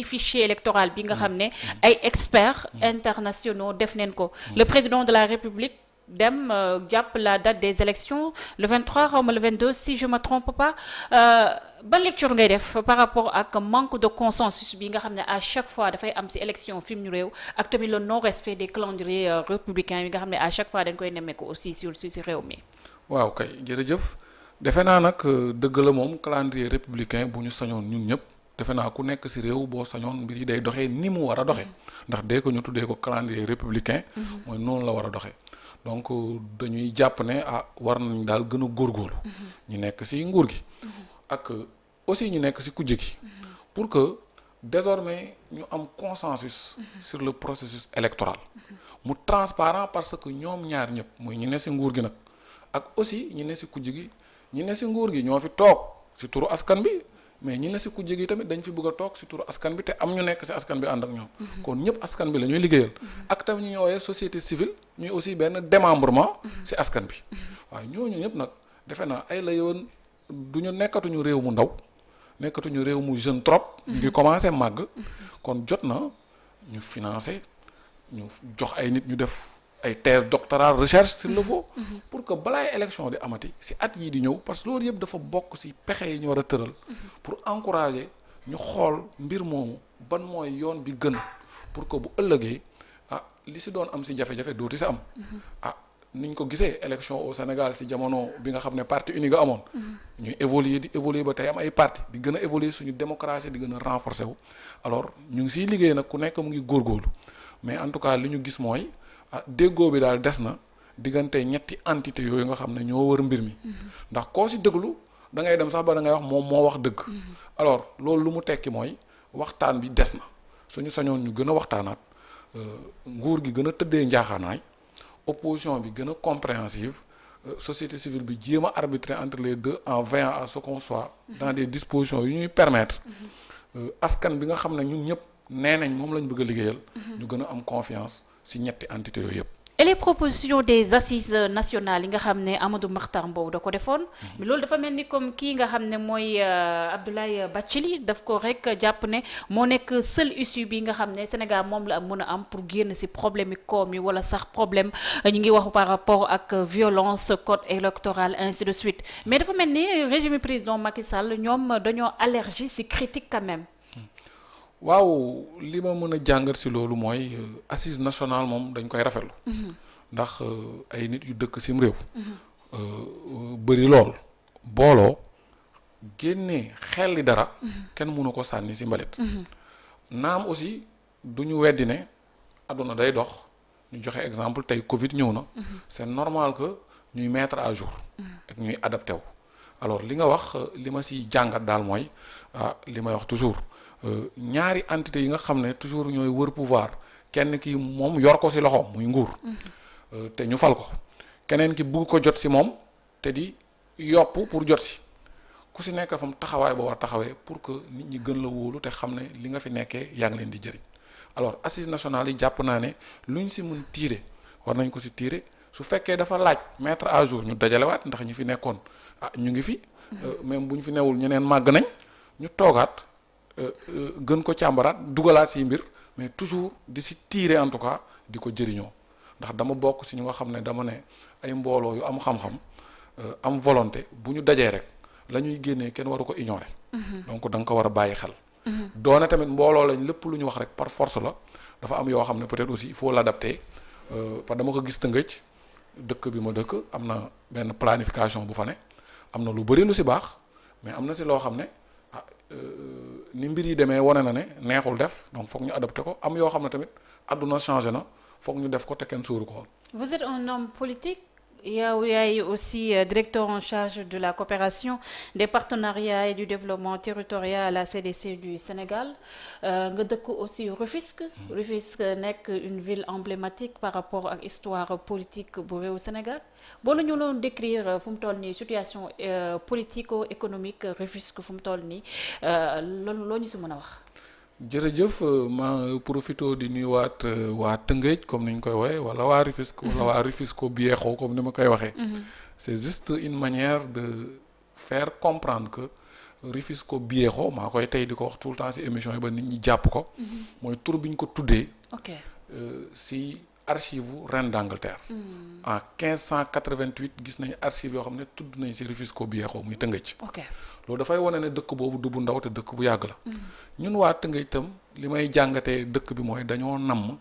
fichier électoral bi nga xam ne ay experts internationaux def neen ko le président de la République dem jàpp la date des élections le 23 xaw ma le 22 si je me trompe pas ban lecture ngay def par rapport ak manque de consensus bi nga xam ne à chaque fois dafay am ci élection fi mu réew ak tamit le non respect des calendriers républicains yi nga xam ne à chaque fois dañ koy nemmeeku aussi ci réew mi. waaw kay jërëjëf defe naa nag dëgg la moom calendrier républicain bu ñu sañoon ñun ñëpp defe naa ku nekk ci réew boo sañoon mbir yi day doxee ni mu war a doxee ndax dee ko ñu tuddee ko calendrier républicain mooy noonu la war a doxee donc dañuy jàpp ne war nañ daal gën a góorgóorlu ñu nekk ci nguur gi ak aussi ñu nekk ci kujje gi pour que désormais ñu am consensus sur le processus électoral mu transparent parce que ñoom ñaar ñëpp muy ñu ne ci nguur gi nag ak aussi ñi ne ci kujje gi ñi ne ci nguur gi ñoo fi toog ci turu askan bi mais ñi ne ci kujje gi tamit dañ fi bëgg a toog ci turu askan bi te am ñu nekk ci askan bi ànd ak ñoom kon ñëpp askan bi la ñuy liggéeyal ak tamit ñu ñëwee société civile ñuy aussi benn démembrement ci askan bi waaw ñooñu ñëpp nag defe naa ay la yoon du ñu nekkatuñu réew mu ndaw nekkatuñu réew mu jeune trop ñu ngi commencé màgg kon jot na ñu financer ñu jox ay nit ñu def ay thèse doctorale recherche s'il le faut pour que balaay élection di amati ci at yii di ñëw parce que loolu yëpp dafa bokk ci pexe yi ñu war a tëral pour encourager ñu xool mbir moomu ban mooy yoon bi gën pour que bu ëllëgee li ci doon am ci jafe-jafe dootu ci am niñ ko gisee élection au Sénégal ci jamono bi nga xam ne parti unique nga amoon ñuy évoluer ba tey am ay parti di gën a évoluer suñu démocratie di gën a renforcer wu alors ñu ngi ciy liggéey nag ku nekk mu ngi góorgóorlu mais en tout cas li ñu gis mooy déggoo bi daal des na diggante ñetti entité yooyu nga xam ne ñoo wër mbir mi ndax koo ci déglu da ngay dem sax ba da ngay wax moom moo wax dëgg alors loolu lu mu tekki mooy waxtaan bi des na suñu sañoon ñu gën a waxtaanaat nguur gi gën a tëddee njaaxaanaay opposition bi gën a compréhensive société civile bi jéem a arbitrer entre les deux en veillant à ce qu'on soit dans des dispositions yu ñuy permettre askan bi nga xam ne ñun ñëpp nee nañ moom lañ bëgg a liggéeyal ñu gën a am confiance ci ñetti entité yooyu yëpp. et les propositions des assises nationales yi nga xam ne Amadou Mahtar Mbow da ko defoon mais loolu dafa mel ni comme kii nga xam ne mooy Abdoulaye Bathily daf ko rek jàpp ne moo nekk seul issue bi nga xam ne Sénégal moom la mën a am pour génn ci problème yi koom yi wala sax problème ñu ngi wax par rapport ak violence code électoral ainsi de suite mais dafa mel ni régime président Macky Sall ñoom dañoo allergie ci critique quand même. waaw li ma mën a jàngat ci loolu mooy assise nationale moom dañ koy rafetlu ndax ay nit yu dëkk cim réew bëri lool booloo génnee xel li dara kenn mënu ko sànni ci mbalit naam aussi du ñu weddi ne àdduna day dox ñu joxe exemple tey Covid ñëw na c'est normal que ñuy mettre à jour ak ñuy adapté wu alors li nga wax li ma ci jàngat daal mooy li may wax toujours ñaari entité yi nga xam ne toujours ñooy wër pouvoir kenn ki moom yor ko ci loxoom muy nguur te ñu fal ko keneen ki bugg ko jot ci moom te di yopp pour jot ci ku ci nekk fam taxawaay ba war taxawee pour que nit ñi gën la wóolu te xam ne li nga fi nekkee yaa ngi leen di jëriñ alors assises nationales yi jàpp naa ne luñ ci mën tirer war nañ ko ci tirer su fekkee dafa laaj mettre à jour ñu dajalewaat ndax ñi fi nekkoon ñu ngi fi même bu ñu fi newul ñeneen màgg nañ ñu toogaat gën ko càmbaraat dugalaat ci mbir mais toujours di ci tirer en tout cas di ko jëriñoo ndax dama bokk ci ñu nga xam ne dama ne ay mbooloo yu am xam-xam am volonté bu ñu dajee rek la ñuy génnee kenn waru ko ignorer. donc da nga ko war a bàyyi xel. doone tamit mbooloo lañ lépp lu ñu wax rek par force la dafa am yoo xam ne peut-être aussi il faut l'adapter parce que dama ko gis Tëngéej dëkk bi ma dëkk am na benn planification bu fa ne am na lu bari lu ci baax mais am na ci loo xam ne ni mbir yi demee wane na ne neexul def donc foog ñu adapté ko am yoo xam ne tamit àdduna changé na foog ñu def ko te kenn sóoru ko woon. Vous êtes un homme politique. yow yaay aussi directeur en charge de la coopération des partenariats et du développement territorial à la CDC du Sénégal nga dëkk aussi Rufisque. Rufisque nekk une ville emblématique par rapport ak histoire politique bu réew Sénégal boo la ñu doon décrire fu mu toll nii situation politico-économique Rufisque fu mu toll nii loolu loo ñu si mën a wax. jërëjëf ma profito di nuyuwaat waa Tëngéej comme ni ñu koy waxee wala waa Rufisque wala waa Rufisque Bieexoo comme ni ma koy waxee. C'est juste une manière de faire comprendre que Rufisque Viejo maa koy tey di ko wax tout le temps ci émission yi ba nit ñi jàpp ko. mooy tur bi ñu ko tuddee. ok ci archive reine d'Angleterre. en 1588 gis nañu archive yoo xam ne tudd nañ ci Rufisque Viejo muy Tëngéej. ok loolu dafay wane ne dëkk boobu du bu ndaw te dëkk bu yàgg la. ñun waa Tëngéej itam li may jàngatee dëkk bi mooy dañoo namm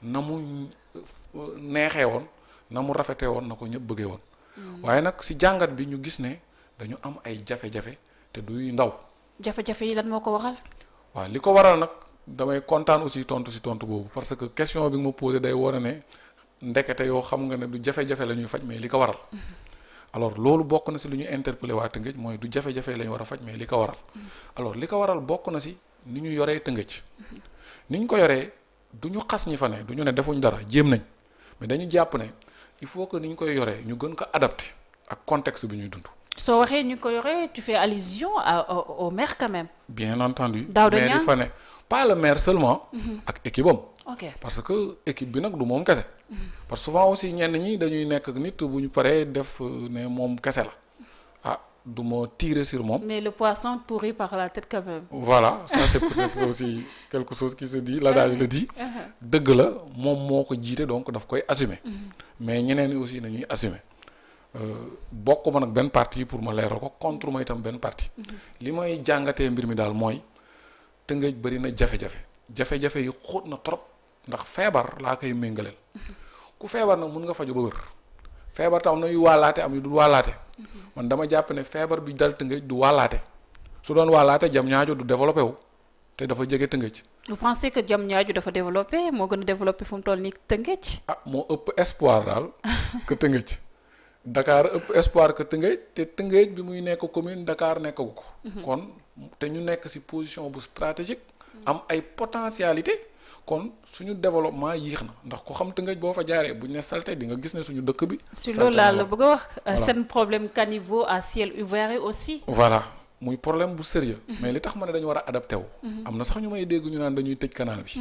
na mu neexee woon na mu rafetee woon na ko ñëpp bëggee woon. waaye nag ci jàngat bi ñu gis ne dañu am ay jafe-jafe te duy ndaw. jafe-jafe yi lan moo ko waxal. waaw li ko waral nag damay kontaan aussi tontu ci tontu boobu parce que question bi nga ma posé day wane ne ndekete yoo xam nga ne du jafe-jafe la ñuy faj mais li ko waral. alors loolu bokk na ci lu ñu interpellé waa Tëngéej mooy du jafe-jafe la ñu war a faj mais li ko waral. alors li ko waral bokk na ci ni ñu yoree Tëngéej. ni ñu ko yoree du ñu xas ñi fa ne du ñu ne defuñ dara jéem nañ mais dañu jàpp ne il faut que ni ñu koy yoree ñu gën ko adapté ak contexte bi ñuy dund. soo waxee ñu ko yoree tu fais allusion au maire quand même. bien entendu. Daouda Niang maire yi fa ne pas le maire seulement. ak équipe am. ok parce que équipe bi nag du moom kese. parce que souvent aussi ñenn ñi dañuy nekk ak nit bu ñu paree def ne moom kese la ah du ma tirer sur moom. mais le poisson pourrit par la tête quand même. voilà ça c'est aussi quelque chose qui se dit l'adage le dit. dëgg la moom moo ko jiite donc daf koy assumer. mais ñeneen ñi aussi nañuy assumer. bokk ma nag benn parti pour ma leeral ko contre ma itam benn parti. li may jàngatee mbir mi daal mooy Tëngéej bari na jafe-jafe jafe-jafe yi xóot na trop ndax feebar laa koy méngaleel. ku feebar nag mun nga faju ba wër feebar tam am na yu wàllaate am yu du wàllaate. man dama jàpp ne feebar bi dal Tëngéej du wàllaate su doon wàllaate Diamniadio du développé wu te dafa jege Tëngéej. vous pensez que Diamniadio dafa développé moo gën a développé fu mu toll nii Tëngéej. ah moo ëpp espoir daal que Tëngéej. Dakar ëpp espoir que Tëngéej te Tëngéej bi muy nekk commune Dakar nekkagu ko. kon te ñu nekk ci position bu stratégique. am ay potentialité kon suñu développement yéex na ndax ko xam Tëngéej boo fa jaaree buñ ne salte di nga gis ne suñu dëkk bi. si loolu laa la bëgg a wax. seen problème caniveau à ciel ouvert aussi. voilà muy problème bu sérieux mais li tax ma ne dañu war a adapté wu. am na sax ñu may dégg ñu naan dañuy tëj canal bi.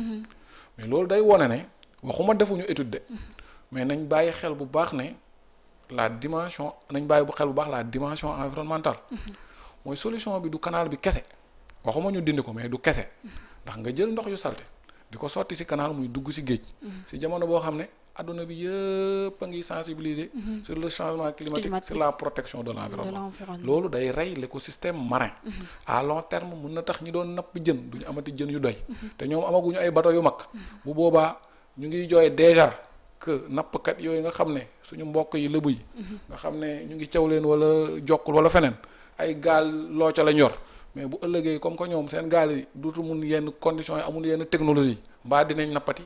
mais loolu day wone ne waxuma defuñu étude de mais nañ bàyyi xel bu baax ne. la dimension nañ bàyyi bu xel bu baax la dimension environnementale. mooy solution bi du canal bi kese waxuma ñu dindi ko mais du kese ndax nga jël ndox yu salte di ko sotti ci canal muy dugg ci géej. ci jamono boo xam ne adduna bi yëpp a ngi sensibiliser. sur le changement climatique sur la protection de l'environnement. loolu day rey l'écosystème marin. à long terme mun na tax ñi doon napp jën duñu amati jën yu doy. te ñoom amaguñu ay bateau yu mag. bu boobaa ñu ngi jooy déjà. que nappkat yooyu nga xam ne suñu mbokk yi lëbu yi nga xam ne ñu ngi caw leen wala jokkul wala feneen ay gaal loo ca lañ yor mais bu ëllëgee comme que ñoom seen gaal yi duutu mun yenn conditions yi amul yenn technologie mbaa dinañ nappati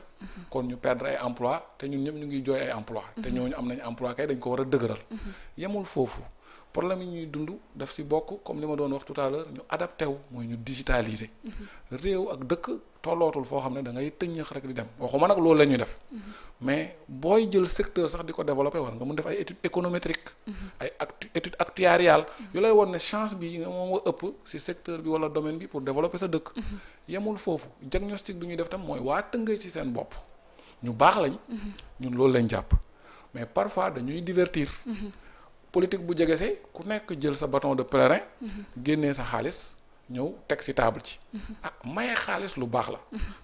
kon ñu perdre ay emploi te ñun ñëpp ñu ngi jooy ay emploi te ñooñu am nañ emploi kay dañ ko war a dëgëral yemul foofu problème yi ñuy dund daf ci bokk comme li ma doon wax tout à l'heure ñu adapté wu mooy ñu digitaliser réew ak dëkk tollootul foo xam ne da ngay tëññëx rek di dem waxuma nag loolu la ñuy def mais booy jël secteur sax di ko développer war nga mun def ay études économétriques ay études actuariales yu lay won ne chance bi nga moom nga ëpp ci secteur bi wala domaine bi pour développer sa dëkk yemul foofu diagnostic bi ñuy def tam mooy waa Tëngéej ci seen bopp ñu baax lañ ñun loolu lañ jàpp mais parfois dañuy divertir politique bu jege see ku nekk jël sa bâton de pèlerin génnee sa xaalis ñëw teg ci table ci maye xaalis lu baax la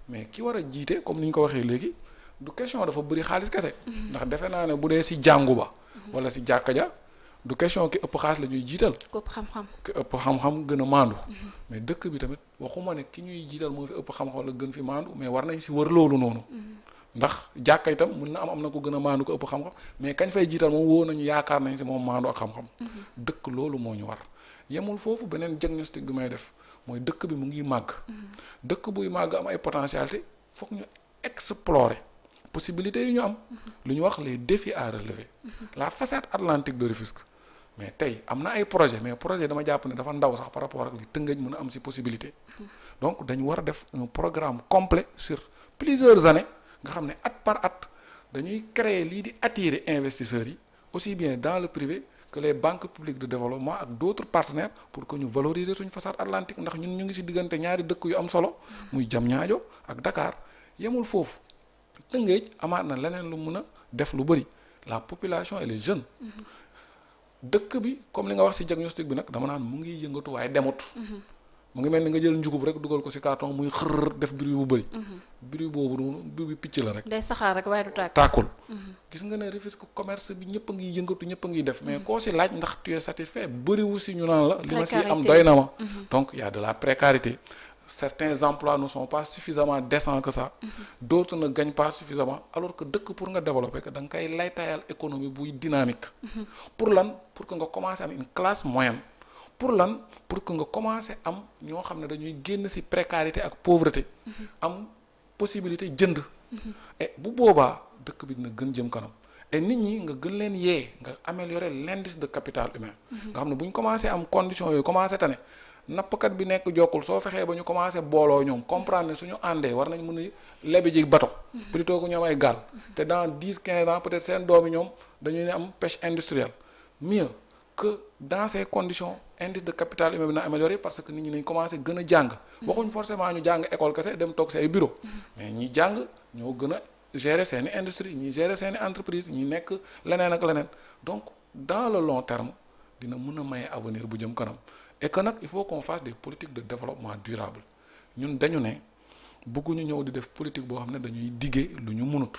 mais ki war a jiite comme ni ñu ko waxee léegi du question dafa bëri xaalis kese ndax defe naa ne bu dee ci jàngu ba wala ci jàkka ja du question ki ëpp xaalis la ñuy jiital ki ëpp xam-xam gën a maandu mais dëkk bi tamit waxuma ne ki ñuy jiital moo fi ëpp xam-xam la gën fi maandu mais war nañ ci wër loolu noonu ndax jàkka itam mën na am na ko gën a maandu ko ëpp xam-xam mais kañ fay jiital moom woo nañu yaakaar nañ ci moom maandu ak xam-xam dëkk loolu moo ñu war yemul foofu beneen diagnostic bi may def mooy dëkk bi mu ngi màgg dëkk buy màgg am ay potentialité foog ñu explorer possibilités yi ñu am lu ñu wax les défis à relever la façade atlantique de Rufisque mais tey am na ay projet mais projet dama jàpp ne dafa ndaw sax par rapport ak li Tëngéej mën a am ci possibilité donc dañu war a def un programme complet sur plusieurs années nga xam ne at par at dañuy créer lii di attirer investisseurs yi aussi bien dans le privé que les banques publiques de développement ak d'autres partenaires pour que ñu valoriser suñu façade atlantique ndax ñun ñu ngi ci diggante ñaari dëkk yu am solo muy Diamniadio ak Dakar yemul foofu Tëngéej amaat na leneen lu mun a def lu bari la population et les jeunes dëkk bi comme li nga wax ci diagnostic bi nag dama naan mu ngi yëngatu waaye demut. mu ngi mel ni nga jël njugub rek dugal ko ci carton muy xër def bruit bu bëri. bruit boobu noonu bruit bi picc la rek. day saxaar rek waaye du tàkk. tàkkul. gis nga ne Rufisque commerce bi ñëpp a ngi yëngatu ñëpp a ngi def mais koo ci laaj ndax tu es satisfait bëriwu ci ñu naan la. li ma ci am doy na ma. donc y a de la précarité. Certains emplois ne sont pas suffisamment décents que ça. D'autres ne gagnent pas suffisamment alors que dëkk pour nga développer que da nga koy laytaayal économie buy dynamique. pour lan pour que nga commencer am une classe moyenne. pour lan pour que nga commencer am ñoo xam ne dañuy génn ci précarité ak pauvreté. am possibilité jënd. et bu boobaa dëkk bi dina gën jëm kanam. et nit ñi nga gën leen yee nga améliorer l'indice de capital humain. nga xam ne bu ñu commencer am conditions yooyu commencer tane. nappkat bi nekk jokkul soo fexee ba ñu commencé booloo ñoom comprendre ne suñu àndee war nañ mën a lebi ji bato plutôt que ñu am ay gaal te dans 10-15 ans peut-être seen doomi ñoom dañuy ne am pêche industrielle mieux que dans ces conditions indice de capital humain bi na amélioré parce que nit ñi nañ commencé gën a jàng waxuñ forcément ñu jàng école kese dem toog ci ay bureau mais ñi jàng ñoo gën a gérer seeni industrie ñi gérer seeni entreprise ñi nekk leneen ak leneen donc dans le long terme dina mën a maye avenir bu jëm kanam et que nag il faut qu'on fasse des politiques de développement durable ñun dañu ne bëgguñu ñëw di def politique boo xam ne dañuy diggee lu ñu mënut.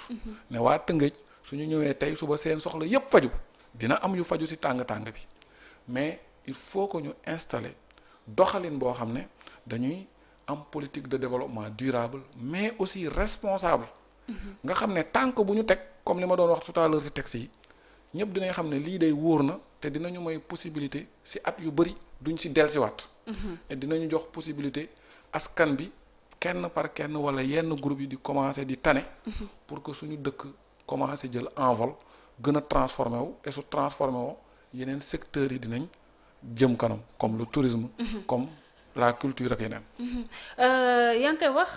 ne waa Tëngéej suñu ñëwee tey suba seen soxla yépp faju dina am yu faju ci tàng-tàng bi mais il faut que ñu installer doxalin boo xam ne dañuy am politique de développement durable mais aussi responsable. nga xam ne tànk bu ñu teg comme li ma doon wax tout à l'heure ci texte yi ñëpp dinañ xam ne lii day wóor na te dinañu may possibilité ci at yu bari duñ ci dellusiwaat. et dinañu jox possibilité askan bi kenn par kenn wala yenn groupe yi di commencer di tane. pour que suñu dëkk commencer jël envol gën a transformé wu et su transformé woo yeneen secteurs yi dinañ jëm kanam comme le tourisme. comme la culture ak yeneen. yaa ngi koy wax.